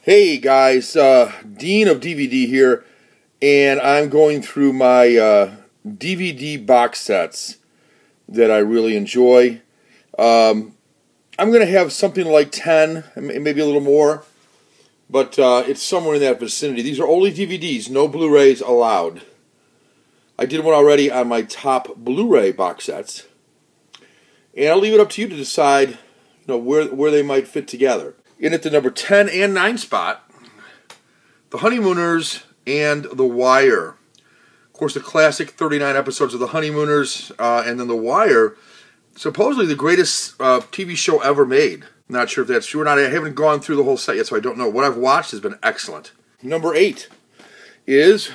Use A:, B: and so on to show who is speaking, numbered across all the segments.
A: Hey guys, Dean of DVD here, and I'm going through my DVD box sets that I really enjoy. I'm going to have something like 10, maybe a little more, but it's somewhere in that vicinity. These are only DVDs, no Blu-rays allowed. I did one already on my top Blu-ray box sets, and I'll leave it up to you to decide, where they might fit together. In at the number 10 and 9 spot, The Honeymooners and The Wire. Of course, the classic 39 episodes of The Honeymooners, and then The Wire, supposedly the greatest TV show ever made. Not sure if that's true or not. I haven't gone through the whole set yet, so I don't know. What I've watched has been excellent. Number 8 is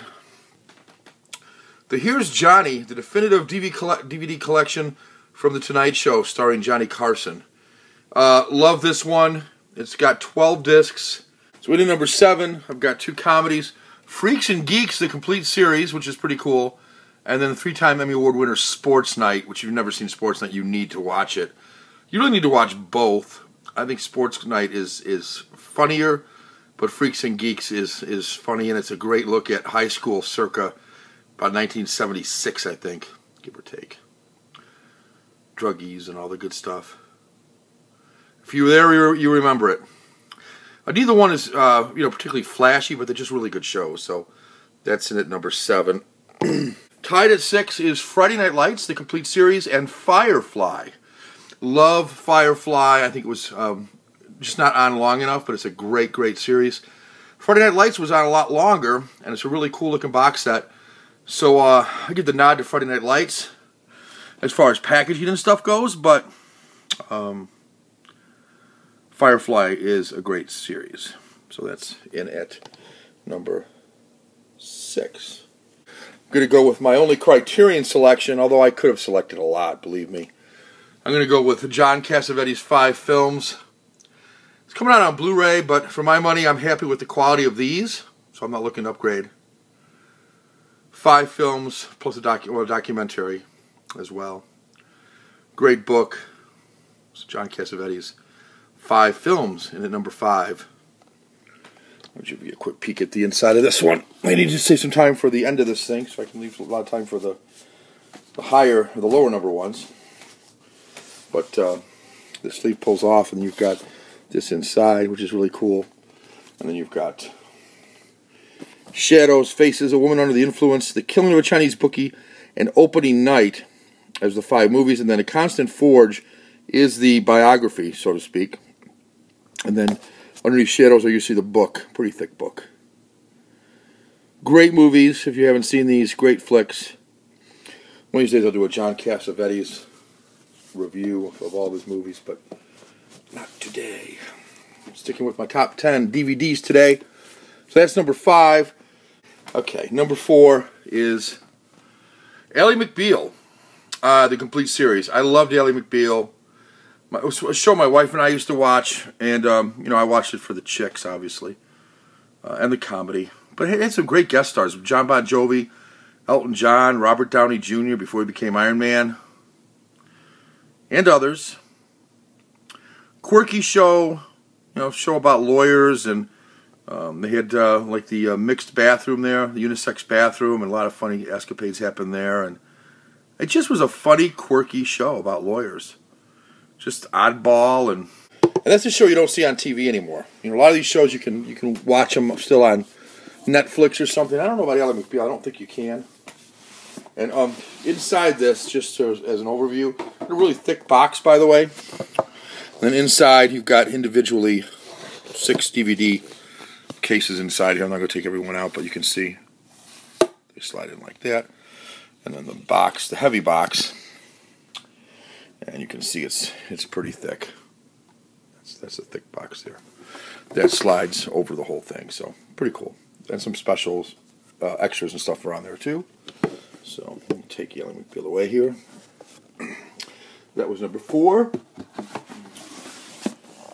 A: the Here's Johnny, the definitive DVD collection from The Tonight Show, starring Johnny Carson. Love this one. It's got 12 discs. So in at number 7, I've got 2 comedies. Freaks and Geeks, the complete series, which is pretty cool. And then the 3-time Emmy Award winner Sports Night, which if you've never seen Sports Night, you need to watch it. You really need to watch both. I think Sports Night is funnier, but Freaks and Geeks is funny, and it's a great look at high school circa about 1976, I think, give or take. Druggies and all the good stuff. If you were there, you remember it. Neither one is, particularly flashy, but they're just really good shows. So that's in at number 7. Tied at 6 is Friday Night Lights, the complete series, and Firefly. Love Firefly. I think it was just not on long enough, but it's a great, great series. Friday Night Lights was on a lot longer, and it's a really cool-looking box set. So I give the nod to Friday Night Lights as far as packaging and stuff goes, but Firefly is a great series. So that's in at number 6. I'm going to go with my only Criterion selection, although I could have selected a lot, believe me. I'm going to go with John Cassavetes' 5 films. It's coming out on Blu-ray, but for my money, I'm happy with the quality of these, so I'm not looking to upgrade. 5 films, plus a documentary as well. Great book. It's John Cassavetes' 5 films, and at number 5. I'll give you a quick peek at the inside of this one. I need to save some time for the end of this thing, so I can leave a lot of time for the lower number ones. But the sleeve pulls off, and you've got this inside, which is really cool. And then you've got Shadows, Faces, A Woman Under the Influence, The Killing of a Chinese Bookie, and Opening Night as the 5 movies. And then A Constant Forge is the biography, so to speak. And then underneath Shadows, you see the book. Pretty thick book. Great movies, if you haven't seen these. Great flicks. One of these days I'll do a John Cassavetes review of all of his movies, but not today. I'm sticking with my top 10 DVDs today. So that's number 5. Okay, number 4 is Ally McBeal, the complete series. I loved Ally McBeal. It was a show my wife and I used to watch, and I watched it for the chicks, obviously, and the comedy. But it had some great guest stars: John Bon Jovi, Elton John, Robert Downey Jr. before he became Iron Man, and others. Quirky show, show about lawyers, and they had like the mixed bathroom there, the unisex bathroom, and a lot of funny escapades happened there. And it just was a funny, quirky show about lawyers. Just oddball, and that's a show you don't see on TV anymore. A lot of these shows you can watch them still on Netflix or something. I don't know about Ally McBeal. I don't think you can. And inside this, just as an overview, a really thick box, by the way. And then inside, you've got individually 6 DVD cases inside here. I'm not going to take everyone out, but you can see they slide in like that. And then the box, the heavy box. And you can see it's pretty thick. That's a thick box there. That slides over the whole thing, so pretty cool. And some specials, extras and stuff are on there too. So let me take Ally McBeal away here. That was number 4.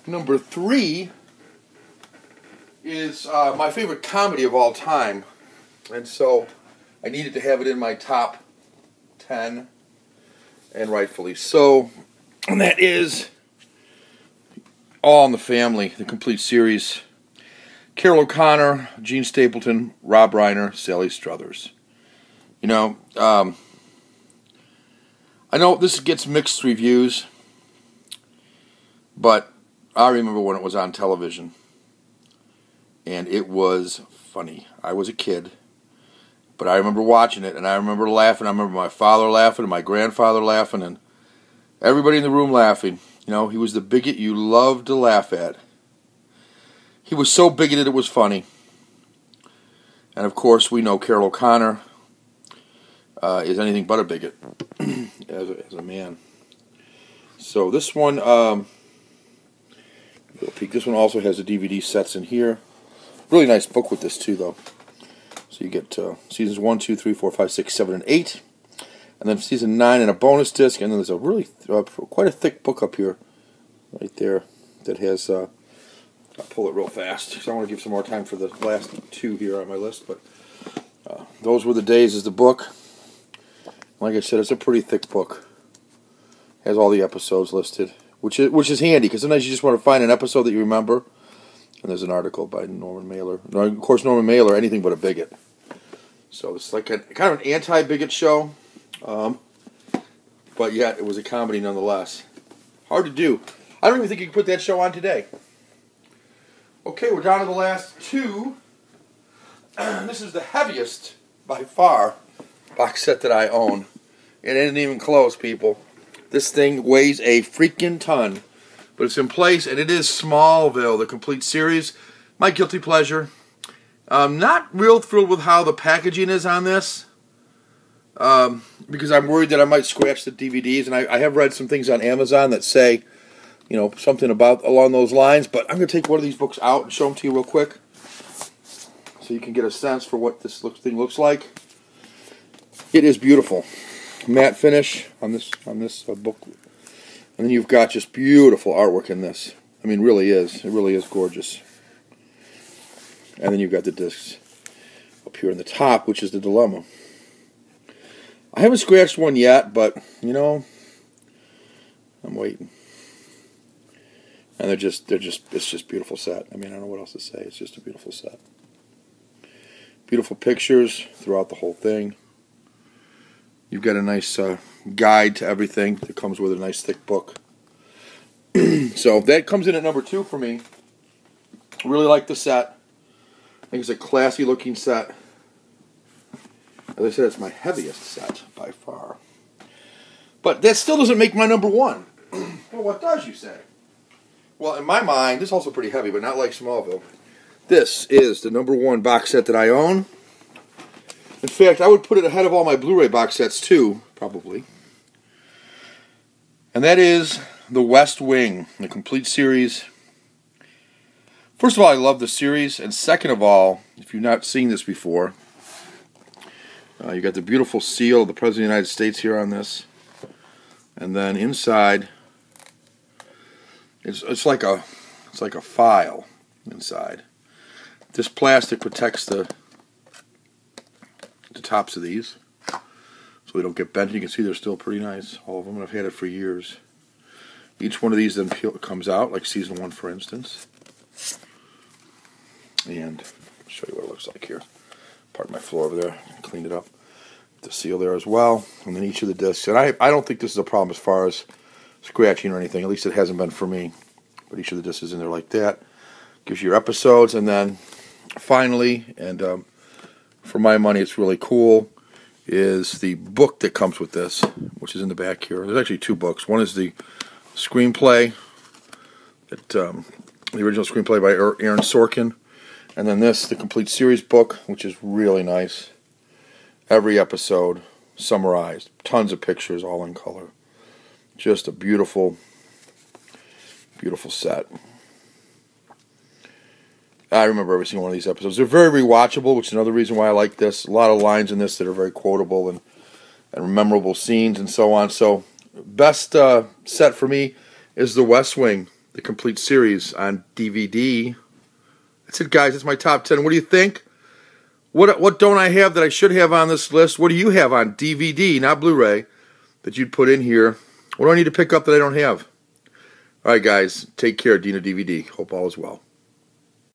A: Number 3 is my favorite comedy of all time, and so I needed to have it in my top 10. And rightfully so. And that is All in the Family, the complete series. Carol O'Connor, Gene Stapleton, Rob Reiner, Sally Struthers. You know, I know this gets mixed reviews, but I remember when it was on television, and it was funny. I was a kid, but I remember watching it, and I remember laughing. I remember my father laughing, and my grandfather laughing, and everybody in the room laughing. You know, he was the bigot you loved to laugh at. He was so bigoted it was funny. And of course, we know Carol O'Connor is anything but a bigot as a man. So this one, little peek. This one also has the DVD sets in here. Really nice book with this too, though. So you get seasons 1, 2, 3, 4, 5, 6, 7, and 8. And then season 9 and a bonus disc. And then there's a really quite a thick book up here, right there, that has. I'll pull it real fast because I want to give some more time for the last two here on my list. But Those Were the Days is the book. Like I said, it's a pretty thick book. Has all the episodes listed, which is handy because sometimes you just want to find an episode that you remember. And there's an article by Norman Mailer. No, of course, Norman Mailer, anything but a bigot. So it's like kind of an anti-bigot show, but yet it was a comedy nonetheless. Hard to do. I don't even think you can put that show on today. Okay, we're down to the last two. This is the heaviest, by far, box set that I own. It ain't even close, people. This thing weighs a freaking ton. But it's in place, and it is Smallville, the complete series. My guilty pleasure. Not real thrilled with how the packaging is on this. Because I'm worried that I might scratch the DVDs. And I have read some things on Amazon that say, you know, something about along those lines. But I'm going to take one of these books out and show them to you real quick, so you can get a sense for what this thing looks like. It is beautiful, matte finish on this book, and then you've got just beautiful artwork in this. I mean, really is. It really is gorgeous. And then you've got the discs up here in the top, which is the dilemma. I haven't scratched one yet, but you know, I'm waiting. And it's just beautiful set. I mean, I don't know what else to say. It's just a beautiful set. Beautiful pictures throughout the whole thing. You've got a nice guide to everything that comes with a nice thick book. So that comes in at number 2 for me. I really like the set. I think it's a classy looking set. As I said, it's my heaviest set by far. But that still doesn't make my number 1. Well, what does, you say? Well, in my mind, this is also pretty heavy, but not like Smallville. This is the number 1 box set that I own. In fact, I would put it ahead of all my Blu-ray box sets too, probably. And that is The West Wing, the complete series. First of all, I love the series, and second of all, if you've not seen this before, you got the beautiful seal of the President of the United States here on this, and then inside, it's like a file inside. This plastic protects the tops of these, so they don't get bent. You can see they're still pretty nice, all of them, and I've had it for years. Each one of these then comes out, like season 1, for instance. And I'll show you what it looks like here. Pardon my floor over there. Cleaned it up. The seal there as well, and then each of the discs. And I don't think this is a problem as far as scratching or anything. At least it hasn't been for me. But each of the discs is in there like that. Gives you your episodes, and then finally, and for my money, it's really cool, is the book that comes with this, which is in the back here. There's actually 2 books. One is the screenplay, the original screenplay by Aaron Sorkin, and then this, the complete series book, which is really nice. Every episode summarized, tons of pictures, all in color. Just a beautiful, beautiful set. I remember every single one of these episodes. They're very rewatchable, which is another reason why I like this. A lot of lines in this that are very quotable and memorable scenes and so on. So, best set for me is The West Wing, the complete series on DVD. That's it, guys. That's my top 10. What do you think? What don't I have that I should have on this list? What do you have on DVD, not Blu-ray, that you'd put in here? What do I need to pick up that I don't have? All right, guys. Take care. Dina DVD. Hope all is well.